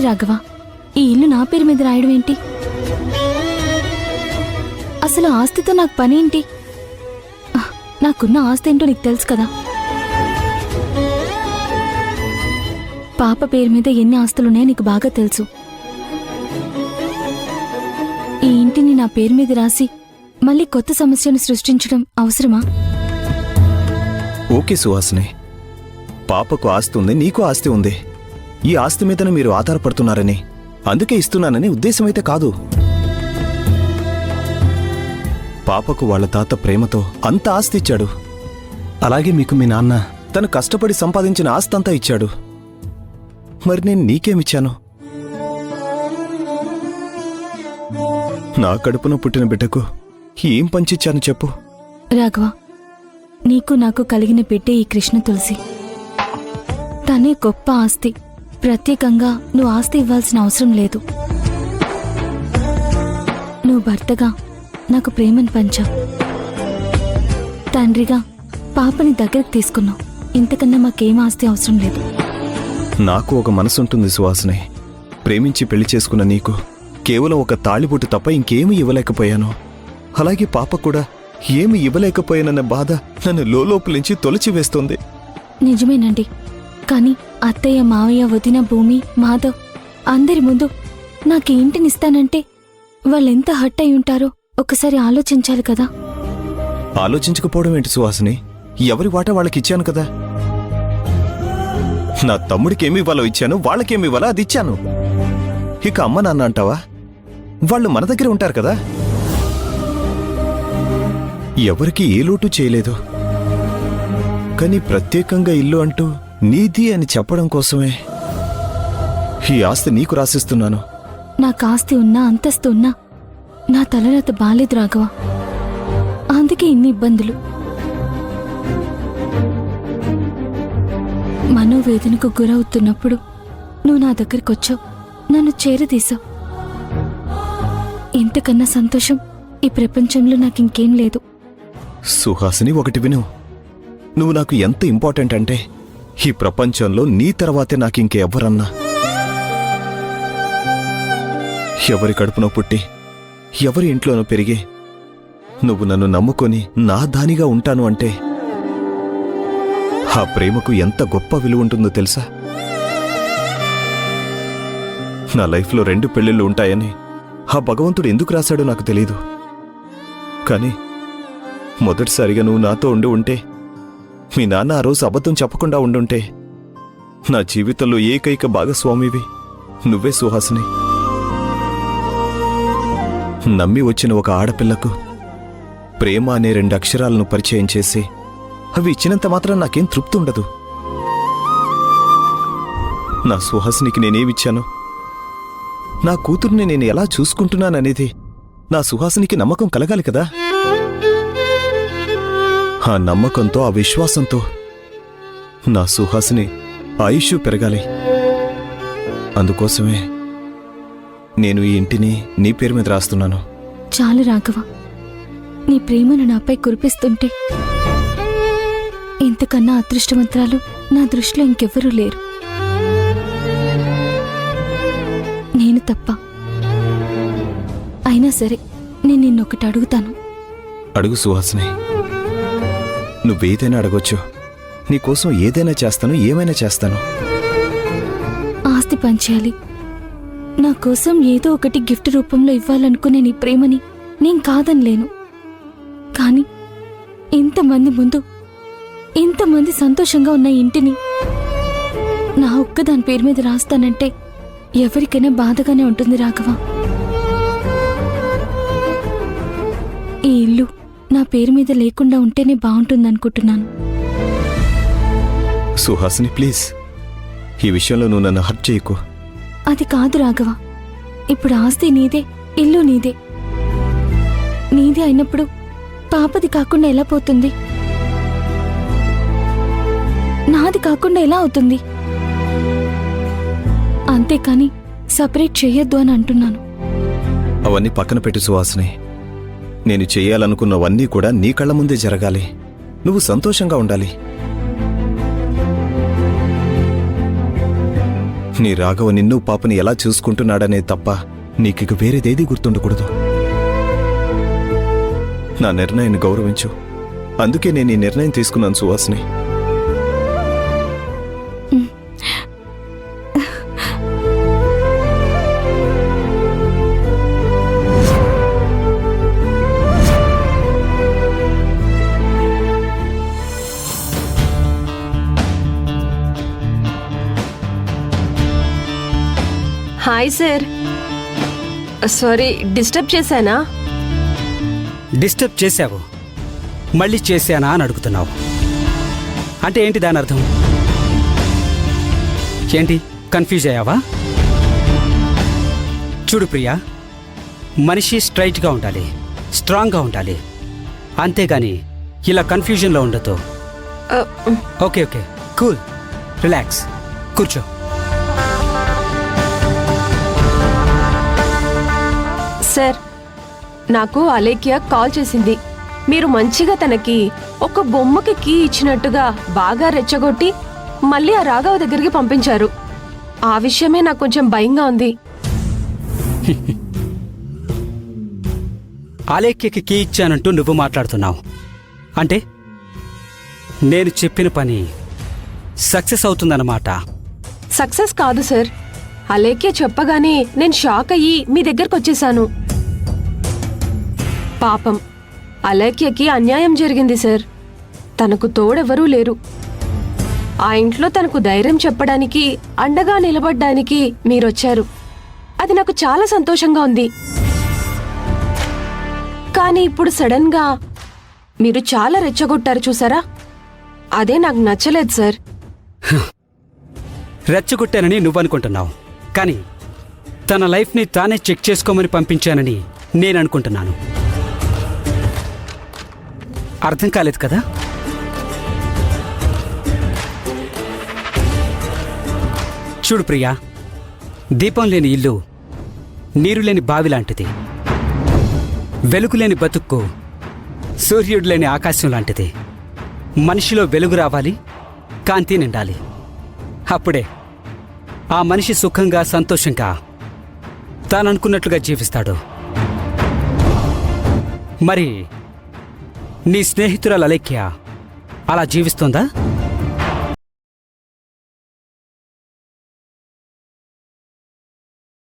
రాఘవ, ఈ ఇల్లు నా పేరు మీద రాయడం ఏంటి? అసలు ఆస్తితో నాకు పనేంటి? నాకున్న ఆస్తి ఏంటో నీకు తెలుసు కదా. పాప పేరు మీద ఎన్ని ఆస్తులున్నాయో నీకు బాగా తెలుసు. ఈ ఇంటిని నా పేరు మీద రాసి మళ్ళీ కొత్త సమస్యను సృష్టించడం అవసరమా? ఓకే సుహాసిని, పాపకు ఆస్తి ఉంది, నీకు ఆస్తి ఉంది. ఈ ఆస్తి మీదనే మీరు ఆధారపడుతున్నారని, అందుకే ఇస్తున్నానని ఉద్దేశమైతే కాదు. పాపకు వాళ్ళ తాత ప్రేమతో అంత ఆస్తి ఇచ్చాడు. అలాగే మీకు మీ నాన్న తను కష్టపడి సంపాదించిన ఆస్తి అంతా ఇచ్చాడు. మరి నేను నీకేమిచ్చాను? నా కడుపున పుట్టిన బిడ్డకు ఏం పంచిచ్చాను చెప్పు? రాఘవ, నీకు నాకు కలిగిన బిడ్డే ఈ కృష్ణ తులసి. తనే గొప్ప ఆస్తి. ప్రత్యేకంగా నువ్వు ఆస్తి ఇవ్వాల్సిన అవసరం లేదు. నువ్వు భర్తగా నాకు ప్రేమను పంచావు, తండ్రిగా పాపని దగ్గరకు తీసుకున్నావు. ఇంతకన్నా మాకేం ఆస్తి అవసరం లేదు. నాకు ఒక మనసుంటుంది సుహాసిని. ప్రేమించి పెళ్లి చేసుకున్న నీకు కేవలం ఒక తాళిబొట్టు తప్ప ఇంకేమీ ఇవ్వలేకపోయాను. అలాగే పాప కూడా ఏమి ఇవ్వలేకపోయానన్న బాధ నన్ను లోపలించి తొలచివేస్తోంది. నిజమేనండి, కానీ అత్తయ్య, మావయ్య, వదిన, భూమి, మాధవ్ అందరి ముందు నాకు ఇంటినిస్తానంటే వాళ్ళెంత హర్ట్ అయి ఉంటారో ఒకసారి ఆలోచించాలి కదా. ఆలోచించకపోవడం ఏంటి సుహాసిని? ఎవరి వాటా వాళ్ళకిచ్చాను కదా. నా తమ్ముడికేమి ఇవ్వాలో ఇచ్చాను, వాళ్ళకేమి ఇవ్వాలో అది ఇచ్చాను. ఇక అమ్మ నాన్న అంటావా? వాళ్ళు మన దగ్గర ఉంటారు కదా. ఎవరికి ఏ లోటు చేయలేదు. కానీ ప్రత్యేకంగా ఇల్లు అంటూ నీది అని చెప్పడం కోసమే ఈ ఆస్తి నీకు రాసిస్తున్నాను. నాకు ఆస్తి ఉన్నా, అంతస్తు ఉన్నా నా తలరాత బాలేదు రాఘవ. అందుకే ఇన్ని ఇబ్బందులు. మనోవేదనకు గురవుతున్నప్పుడు నువ్వు నా దగ్గరకొచ్చావు, నన్ను చేరదీశావు. ఇంతకన్నా సంతోషం ఈ ప్రపంచంలో నాకింకేం లేదు. సుహాసిని, ఒకటి విను. నువ్వు నాకు ఎంత ఇంపార్టెంట్ అంటే ఈ ప్రపంచంలో నీ తర్వాతే నాకింకెవ్వరన్నా. ఎవరి కడుపునో పుట్టి ఎవరి ఇంట్లోనో పెరిగి నువ్వు నన్ను నమ్ముకొని నా దానిగా ఉంటాను అంటే ఆ ప్రేమకు ఎంత గొప్ప విలువ ఉంటుందో తెలుసా? నా లైఫ్లో 2 పెళ్ళిళ్ళు ఉంటాయని ఆ భగవంతుడు ఎందుకు రాశాడో నాకు తెలీదు. కానీ మొదటిసారిగా నువ్వు నాతో ఉండి మీ నాన్న ఆ రోజు అబద్ధం చెప్పకుండా ఉండుంటే నా జీవితంలో ఏకైక భాగస్వామివి నువ్వే సుహాసిని. నమ్మి వచ్చిన ఒక ఆడపిల్లకు ప్రేమ అనే 2 అక్షరాలను పరిచయం చేసి అవి ఇచ్చినంత మాత్రం నాకేం తృప్తి ఉండదు. నా సుహాసినికి నేనేమిచ్చాను, నా కూతుర్ని నేను ఎలా చూసుకుంటున్నాననేది నా సుహాసినికి నమ్మకం కలగాలి కదా. ఆ నమ్మకంతో, ఆ విశ్వాసంతో నా సుహాసిని ఆయుష్ పెరగాలి. అందుకోసమే నేను ఈ ఇంటిని నీ పేరు మీద రాస్తున్నాను. చాలు రాఘవ, నీ ప్రేమను నాపై కురిపిస్తుంటే ఇంతకన్నా అదృష్టవంతురాలు నా దృష్టిలో ఇంకెవ్వరూ లేరు. నేను తప్ప. అయినా సరే నేను నిన్నొకటి అడుగుతాను. అడుగు సుహాసిని, నువ్వేదైనా అడగొచ్చు. నీకోసం ఏదైనా చేస్తాను, ఏమైనా చేస్తాను. ఆస్తి పంచేయాలి, నా కోసం ఏదో ఒకటి గిఫ్ట్ రూపంలో ఇవ్వాలనుకునే నీ ప్రేమని నేను కాదనిలేను. కానీ ఇంతమంది ముందు ఇంతమంది సంతోషంగా ఉన్న ఇంటిని నా ఒక్కదాని పేరు మీద రాస్తానంటే ఎవరికైనా బాధగానే ఉంటుంది రాఘవ. ఈ ఇల్లు నా పేరు మీద లేకుండా ఉంటేనే బాగుంటుందనుకుంటున్నాను. సుహాసిని, ప్లీజ్, ఈ విషయంలో నువ్వు నన్ను హర్ట్ చేయకు. అది కాదు రాఘవ, ఇప్పుడు ఆస్తి నీదే, ఇల్లు నీదే. నీదే అయినప్పుడు పాపది కాకుండా ఎలా పోతుంది? నాది కాకుండా ఎలా అవుతుంది? అంతేకాని సపరేట్ చెయ్యొద్దు అని అంటున్నాను. అవన్నీ పక్కన పెట్టు సుహాసిని. నేను చెయ్యాలనుకున్నవన్నీ కూడా నీ కళ్ళ ముందే జరగాలి. నువ్వు సంతోషంగా ఉండాలి. నీ రాఘవ నిన్ను పాపని ఎలా చూసుకుంటున్నాడనే తప్ప నీకిక వేరేదేదీ గుర్తుండకూడదు. నా నిర్ణయాన్ని గౌరవించు. అందుకే నేను ఈ నిర్ణయం తీసుకున్నాను Suvasini. Hi sir. Sorry, disturb చేశానా? డిస్టర్బ్ చేశావు, మళ్ళీ చేశానా అని అడుగుతున్నావు. అంటే ఏంటి దాని అర్థం? ఏంటి కన్ఫ్యూజ్ అయ్యావా? చూడు ప్రియా, మనిషి స్ట్రైట్గా ఉండాలి, స్ట్రాంగ్గా ఉండాలి, అంతేగాని ఇలా కన్ఫ్యూజన్లో ఉండదు. ఓకే ఓకే, కూల్, రిలాక్స్, కూర్చో. సార్, నాకు అలేఖ్య కాల్ చేసింది. మీరు మంచిగా తనకి ఒక బొమ్మకి కీ ఇచ్చినట్టుగా బాగా రెచ్చగొట్టి మళ్ళీ ఆ రాఘవ దగ్గరికి పంపించారు. ఆ విషయమే నాకు కొంచెం భయంగా ఉంది. ఆలేఖ్యకి కీ ఇచ్చానంటూ నువ్వు మాట్లాడుతున్నావు. అంటే నేను చెప్పిన పని సక్సెస్ అవుతుందన్నమాట. సక్సెస్ కాదు సార్. అలేఖ్య చెప్పగానే నేను షాక్ అయ్యి మీ దగ్గరకు వచ్చేసాను. పాపం, అలేఖ్యకి అన్యాయం జరిగింది సార్. తనకు తోడెవరూ లేరు. ఆ ఇంట్లో తనకు ధైర్యం చెప్పడానికి, అండగా నిలబడ్డానికి మీరొచ్చారు. అది నాకు చాలా సంతోషంగా ఉంది. కానీ ఇప్పుడు సడన్ గా మీరు చాలా రెచ్చగొట్టారు చూసారా? అదే నాకు నచ్చలేదు సార్. రెచ్చగొట్టానని నువ్వనుకుంటున్నావు, కానీ తన లైఫ్ని తానే చెక్ చేసుకోమని పంపించానని నేను అనుకుంటున్నాను. అర్థం కాలేదు కదా? చూడు ప్రియా, దీపం లేని ఇల్లు నీరు లేని బావి లాంటిది. వెలుగు లేని బతుక్కు సూర్యుడు లేని ఆకాశం లాంటిది. మనిషిలో వెలుగు రావాలి, కాంతి నిండాలి. అప్పుడే ఆ మనిషి సుఖంగా, సంతోషంగా తాననుకున్నట్లుగా జీవిస్తాడు. మరి నీ స్నేహితురాలు అలేఖ్య అలా జీవిస్తోందా?